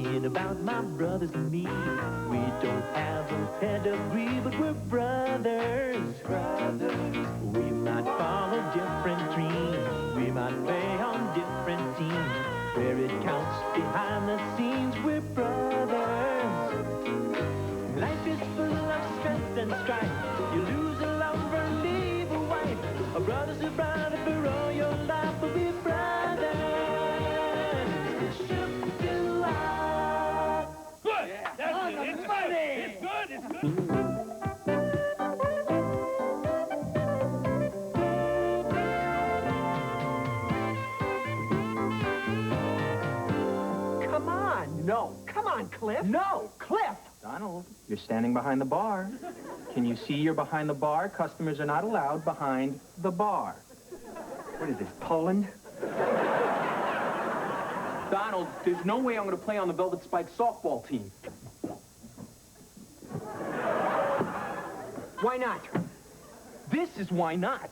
thinking about my brothers and me. We don't have a pedigree, but we're brothers. We might follow different dreams. We might play on different teams. Where it counts behind the scenes, we're brothers. Life is full of strength and strife. You lose a lover, leave a wife. A brother's a brother for all your life, but we're brothers. It should be life. Good! Yeah. That's it. It's funny! It's good! It's good! Come on! No! Come on, Cliff! No! Cliff! Donald, you're standing behind the bar. Can you see you're behind the bar? Customers are not allowed behind the bar. What is this, Poland? Donald, there's no way I'm going to play on the Velvet Spike softball team. Why not? This is why not.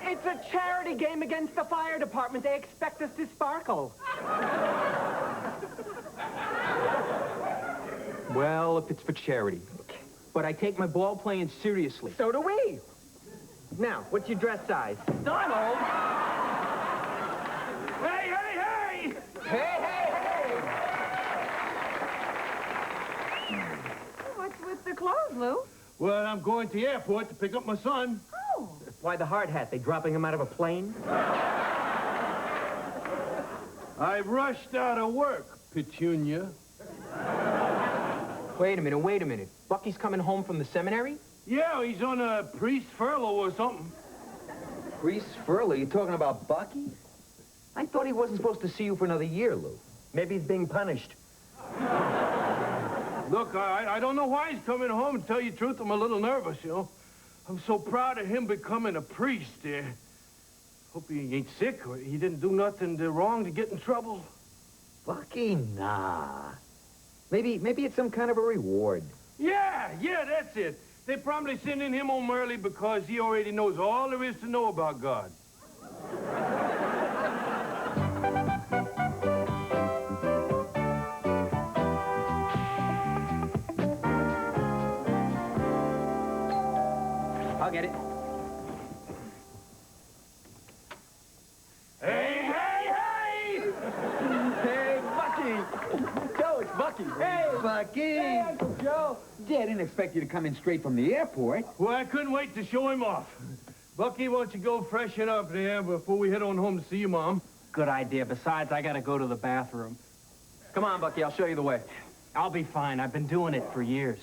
It's a charity game against the fire department. They expect us to sparkle. Well, if it's for charity. But I take my ball playing seriously. So do we. Now, what's your dress size? Donald! Hey, hey, hey! Hey, hey, hey! What's with the clothes, Lou? Well, I'm going to the airport to pick up my son. Oh. Why the hard hat? They dropping him out of a plane? I rushed out of work, Petunia. Wait a minute. Bucky's coming home from the seminary? Yeah, he's on a priest furlough or something. Priest furlough? You talking about Bucky? I thought he wasn't supposed to see you for another year, Lou. Maybe he's being punished. Look, I don't know why he's coming home. To tell you the truth, I'm a little nervous, you know. I'm so proud of him becoming a priest there. Hope he ain't sick or he didn't do nothing wrong to get in trouble. Bucky, nah. Maybe it's some kind of a reward. Yeah, that's it. They probably sending him home early because he already knows all there is to know about God. I'll get it. Hey! Hey, Bucky! Joe, it's Bucky. Hey, Bucky! Hey, Uncle Joe! Gee, I didn't expect you to come in straight from the airport. Well, I couldn't wait to show him off. Bucky, why don't you go freshen up there before we head on home to see your mom? Good idea. Besides, I gotta go to the bathroom. Come on, Bucky, I'll show you the way. I'll be fine. I've been doing it for years.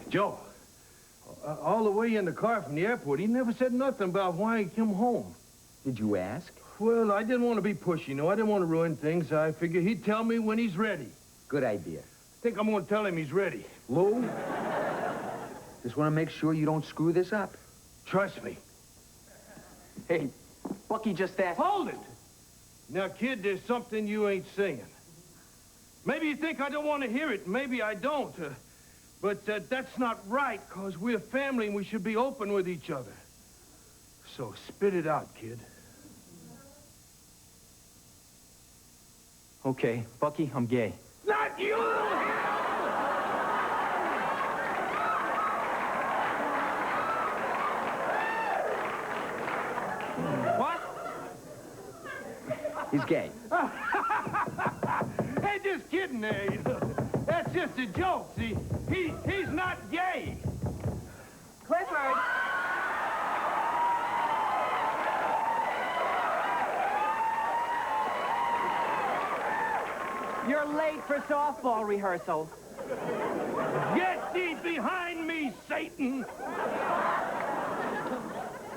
Joe, all the way in the car from the airport, he never said nothing about why he came home. Did you ask? Well, I didn't want to be pushy, you know. I didn't want to ruin things. I figured he'd tell me when he's ready. Good idea. I think I'm going to tell him he's ready. Lou, just want to make sure you don't screw this up. Trust me. Hey, Bucky just asked... Hold it! Now, kid, there's something you ain't saying. Maybe you think I don't want to hear it. Maybe I don't. But that's not right, because we're family and we should be open with each other. So spit it out, kid. Okay, Bucky, I'm gay. Not you! What? He's gay. Hey, just kidding there. That's just a joke, see? He's not gay. Clifford! You're late for softball rehearsal. Get thee behind me, Satan!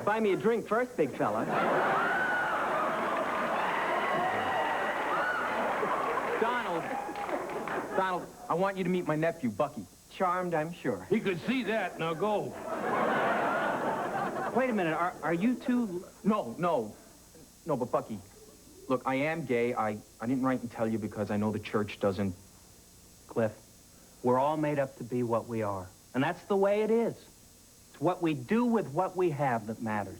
Buy me a drink first, big fella. Donald, I want you to meet my nephew, Bucky. Charmed, I'm sure. He could see that. Now go. Wait a minute, are you two... No, but Bucky, look, I am gay. I didn't write and tell you because I know the church doesn't... Cliff, we're all made up to be what we are. And that's the way it is. It's what we do with what we have that matters.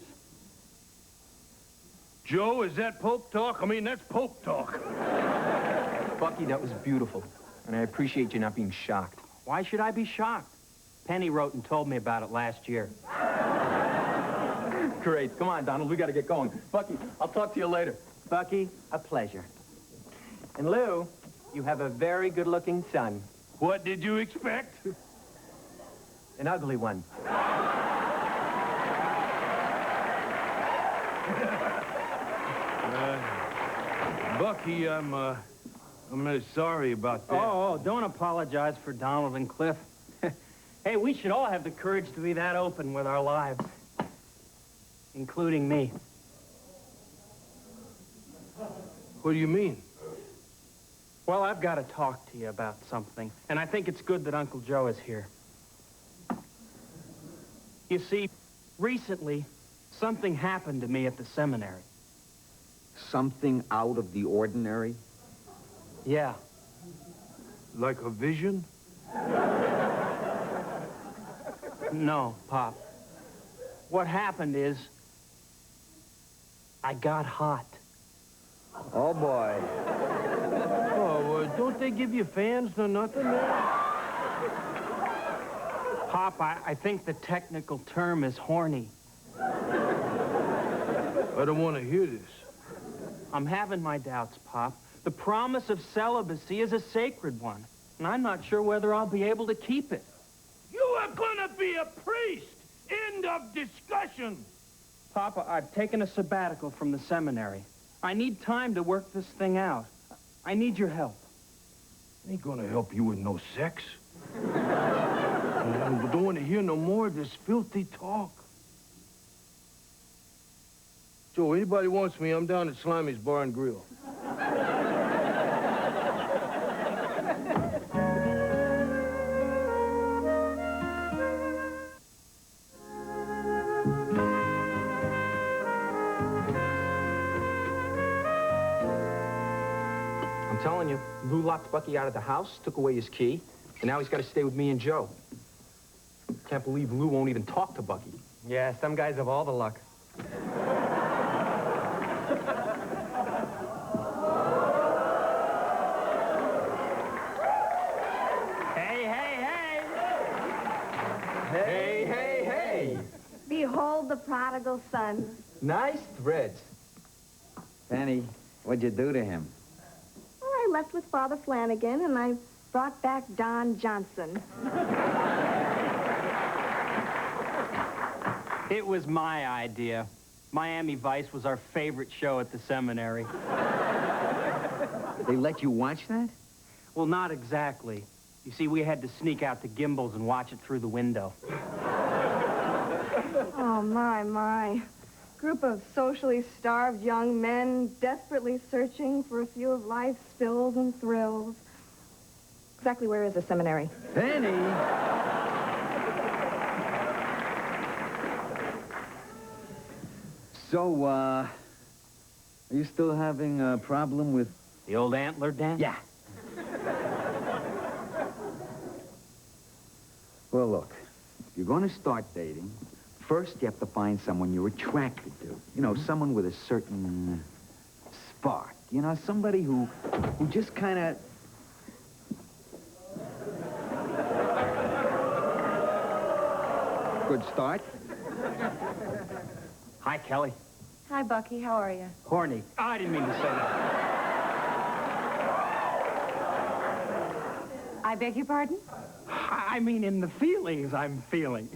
Joe, is that Pope talk? I mean, that's Pope talk. Bucky, that was beautiful. And I appreciate you not being shocked. Why should I be shocked? Penny wrote and told me about it last year. Great. Come on, Donald. We got to get going. Bucky, I'll talk to you later. Bucky, a pleasure. And Lou, you have a very good-looking son. What did you expect? An ugly one. Bucky, I'm sorry about that. Oh, don't apologize for Donald and Cliff. Hey, we should all have the courage to be that open with our lives. Including me. What do you mean? Well, I've got to talk to you about something, and I think it's good that Uncle Joe is here. You see, recently, something happened to me at the seminary. Something out of the ordinary? Yeah. Like a vision? No, Pop. What happened is, I got hot. Oh, boy. Oh, don't they give you fans or nothing? Pop, I think the technical term is horny. I don't want to hear this. I'm having my doubts, Pop. The promise of celibacy is a sacred one, and I'm not sure whether I'll be able to keep it. You are gonna be a priest! End of discussion! Papa, I've taken a sabbatical from the seminary. I need time to work this thing out. I need your help. Ain't gonna help you with no sex. I don't want to hear no more of this filthy talk. Joe, anybody wants me, I'm down at Slimy's Bar and Grill. I'm telling you, Lou locked Bucky out of the house, took away his key, and now he's got to stay with me and Joe. Can't believe Lou won't even talk to Bucky. Yeah, some guys have all the luck. Hey, hey, hey! Behold the prodigal son. Nice threads. Penny, what'd you do to him? Well, I left with Father Flanagan, and I brought back Don Johnson. It was my idea. Miami Vice was our favorite show at the seminary. They let you watch that? Well, not exactly. You see, we had to sneak out to Gimbel's and watch it through the window. Oh, my. Group of socially starved young men desperately searching for a few of life's spills and thrills. Exactly where is the seminary? Penny! So, are you still having a problem with... The old antler dance? Yeah. Well, look, if you're going to start dating, first you have to find someone you're attracted to. You know, someone with a certain spark. You know, somebody who just kind of... Good start. Hi, Kelly. Hi, Bucky. How are you? Horny. Oh, I didn't mean to say that. I beg your pardon? I mean in the feelings I'm feeling.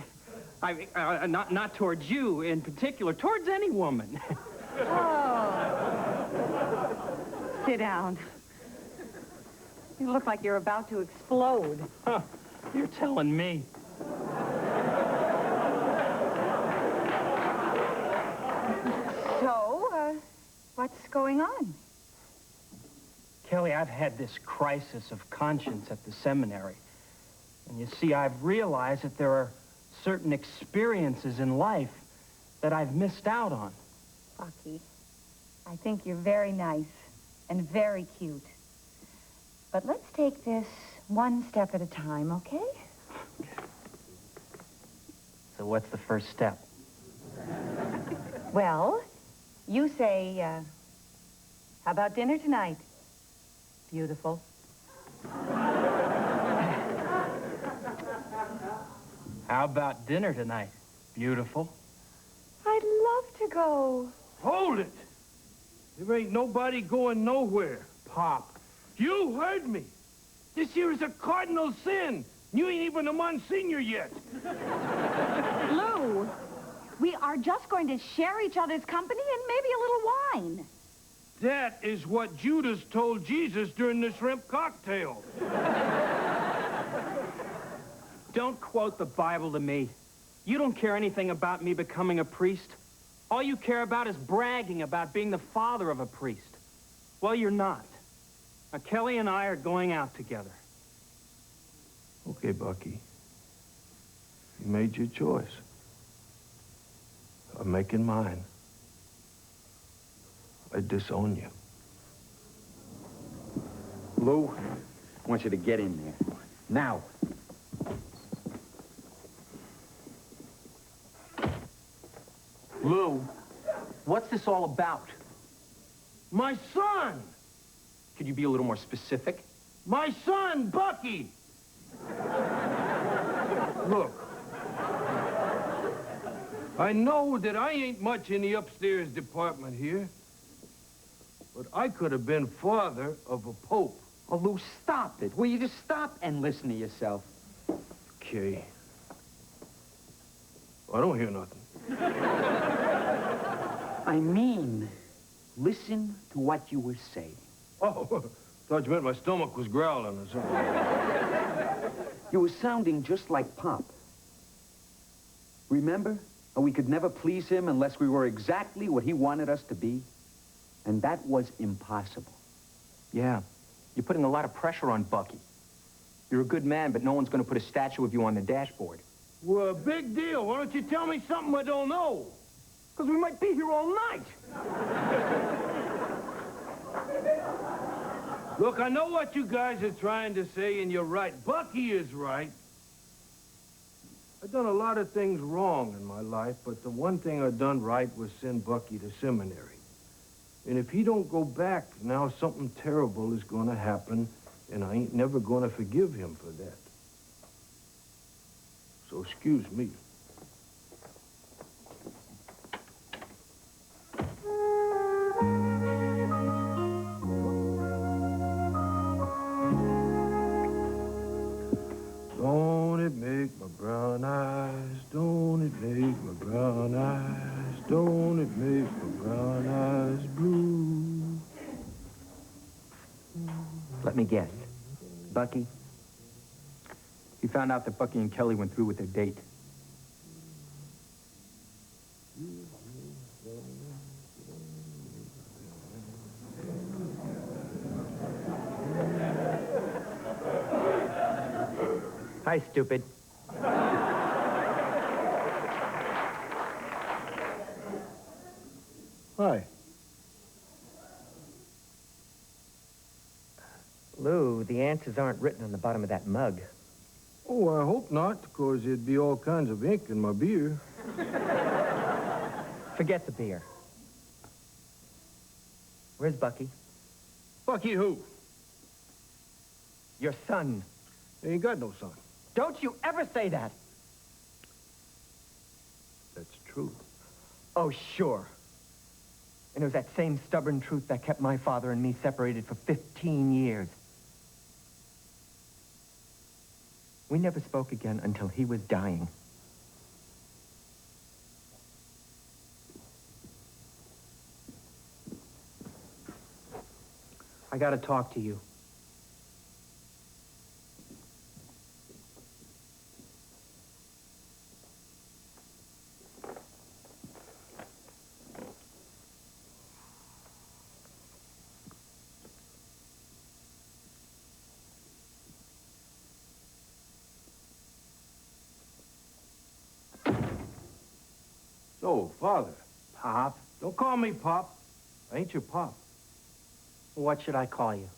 I mean, not towards you in particular, towards any woman. Oh. Sit down. You look like you're about to explode. Huh. You're telling me. So, what's going on? Kelly, I've had this crisis of conscience at the seminary. And you see, I've realized that there are certain experiences in life that I've missed out on. Bucky, I think you're very nice and very cute. But let's take this one step at a time, okay? So what's the first step? Well, you say, how about dinner tonight? Beautiful. How about dinner tonight? Beautiful. I'd love to go. Hold it! There ain't nobody going nowhere. Pop, you heard me. This here is a cardinal sin. You ain't even a Monsignor yet. Lou, we are just going to share each other's company and maybe a little wine. That is what Judas told Jesus during the shrimp cocktail. Don't quote the Bible to me. You don't care anything about me becoming a priest. All you care about is bragging about being the father of a priest. Well, you're not. Now, Kelly and I are going out together. Okay, Bucky. You made your choice. I'm making mine. I disown you. Lou, I want you to get in there. Now. Lou, what's this all about? My son! Could you be a little more specific? My son, Bucky! Look. I know that I ain't much in the upstairs department here, but I could have been father of a pope. Oh, Lou, stop it. Will you just stop and listen to yourself? Okay. I don't hear nothing. I mean, listen to what you were saying. Oh, thought you meant my stomach was growling or something. You were sounding just like Pop. Remember how we could never please him unless we were exactly what he wanted us to be? And that was impossible. Yeah. You're putting a lot of pressure on Bucky. You're a good man, but no one's going to put a statue of you on the dashboard. Well, big deal. Why don't you tell me something I don't know? Because we might be here all night. Look, I know what you guys are trying to say, and you're right. Bucky is right. I've done a lot of things wrong in my life, but the one thing I've done right was send Bucky to seminary. And if he don't go back, now something terrible is going to happen, and I ain't never going to forgive him for that. So excuse me. Don't it make my brown eyes, don't it make my brown eyes, don't it make my brown eyes blue? Let me guess. Bucky? You found out that Bucky and Kelly went through with their date. Hi, stupid. Hi. Lou, the answers aren't written on the bottom of that mug. Oh, I hope not, because there'd be all kinds of ink in my beer. Forget the beer. Where's Bucky? Bucky who? Your son. He ain't got no son. Don't you ever say that. That's true. Oh, sure. And it was that same stubborn truth that kept my father and me separated for 15 years. We never spoke again until he was dying. I gotta talk to you. So, Father. Pop? Don't call me Pop. I ain't your pop. What should I call you?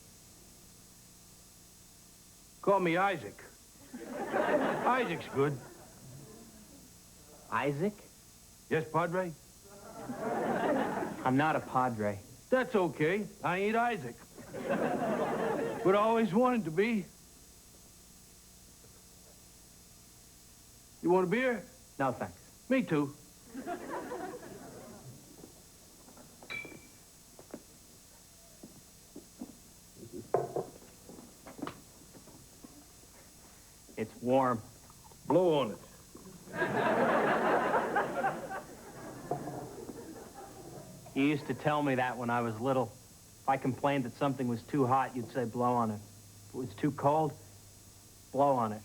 Call me Isaac. Isaac's good. Isaac? Yes, Padre? I'm not a padre. That's okay. I ain't Isaac. But I always wanted to be. You want a beer? No, thanks. Me too. It's warm. Blow on it. You used to tell me that when I was little. If I complained that something was too hot, you'd say blow on it. If it was too cold, blow on it.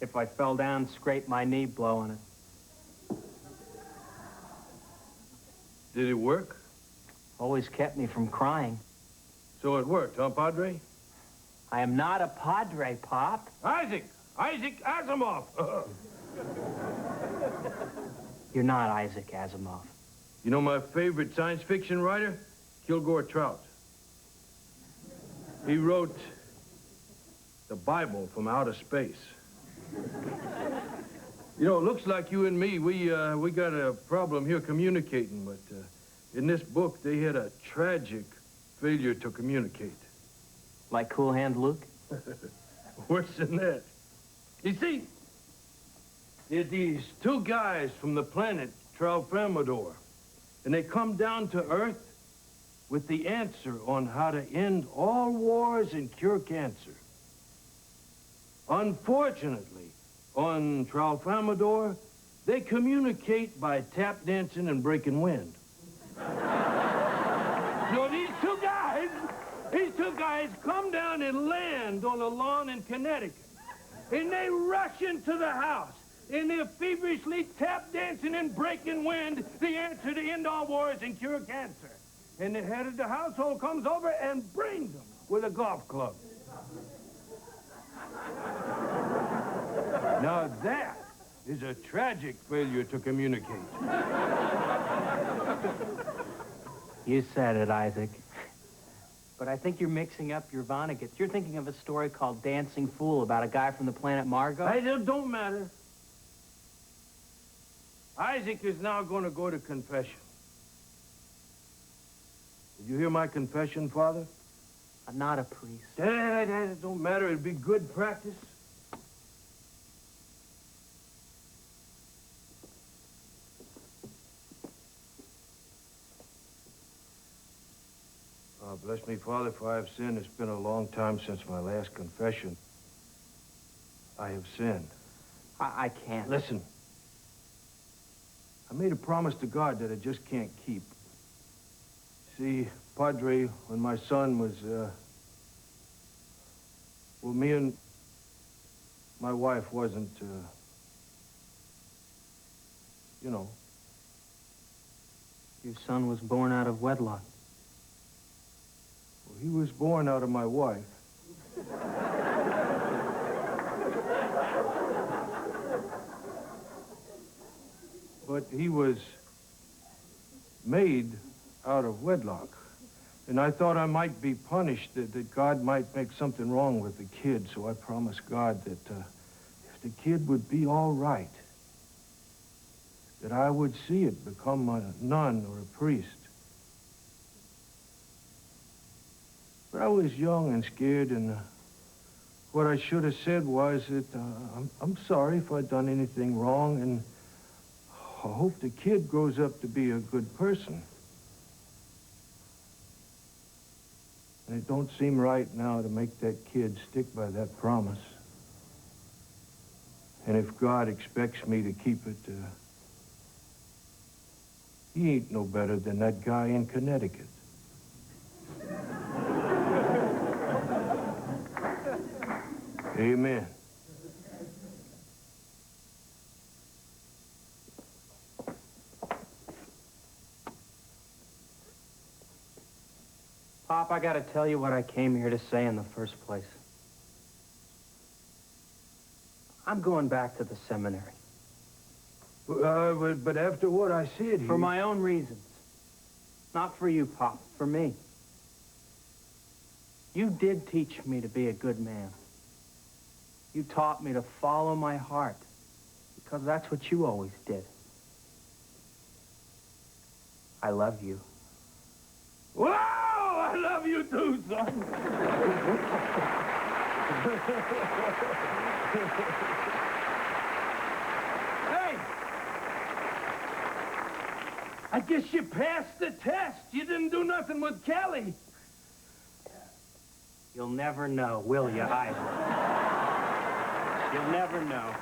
If I fell down, scrape my knee, blow on it. Did it work? Always kept me from crying. So it worked, huh, Padre? I am not a padre, Pop. Isaac! Isaac Asimov! You're not Isaac Asimov. You know my favorite science fiction writer? Kilgore Trout. He wrote the Bible from outer space. You know, it looks like you and me, we got a problem here communicating, but in this book, they had a tragic failure to communicate. Like Cool Hand Luke? Worse than that. You see, there's these two guys from the planet Tralfamador, and they come down to Earth with the answer on how to end all wars and cure cancer. Unfortunately, on Tralfamador, they communicate by tap dancing and breaking wind. So these two guys come down and land on a lawn in Connecticut. And they rush into the house. And they're feverishly tap dancing and breaking wind, the answer to end all wars and cure cancer. And the head of the household comes over and brings them with a golf club. Now that is a tragic failure to communicate. You said it, Isaac. But I think you're mixing up your Vonnegut's. You're thinking of a story called Dancing Fool about a guy from the planet Margot. It don't matter. Isaac is now going to go to confession. Did you hear my confession, Father? I'm not a priest. That don't matter. It'd be good practice. Oh, bless me, Father, for I have sinned. It's been a long time since my last confession. I have sinned. I can't. Listen. I made a promise to God that I just can't keep. See, Padre, when my son was, well, me and my wife wasn't, you know. Your son was born out of wedlock. Well, he was born out of my wife. But he was made out of wedlock. And I thought I might be punished, that God might make something wrong with the kid. So I promised God that if the kid would be all right, that I would see it become a nun or a priest. But I was young and scared, and what I should have said was that I'm sorry if I'd done anything wrong, and I hope the kid grows up to be a good person. And it don't seem right now to make that kid stick by that promise. And if God expects me to keep it, he ain't no better than that guy in Connecticut. Amen. Pop, I gotta tell you what I came here to say in the first place. I'm going back to the seminary. But after what I said here... For my own reasons. Not for you, Pop. For me. You did teach me to be a good man. You taught me to follow my heart. You Because that's what you always did. I love you. Wow! I love you too, son. Hey! I guess you passed the test. You didn't do nothing with Kelly. You'll never know, will you, either? You'll never know.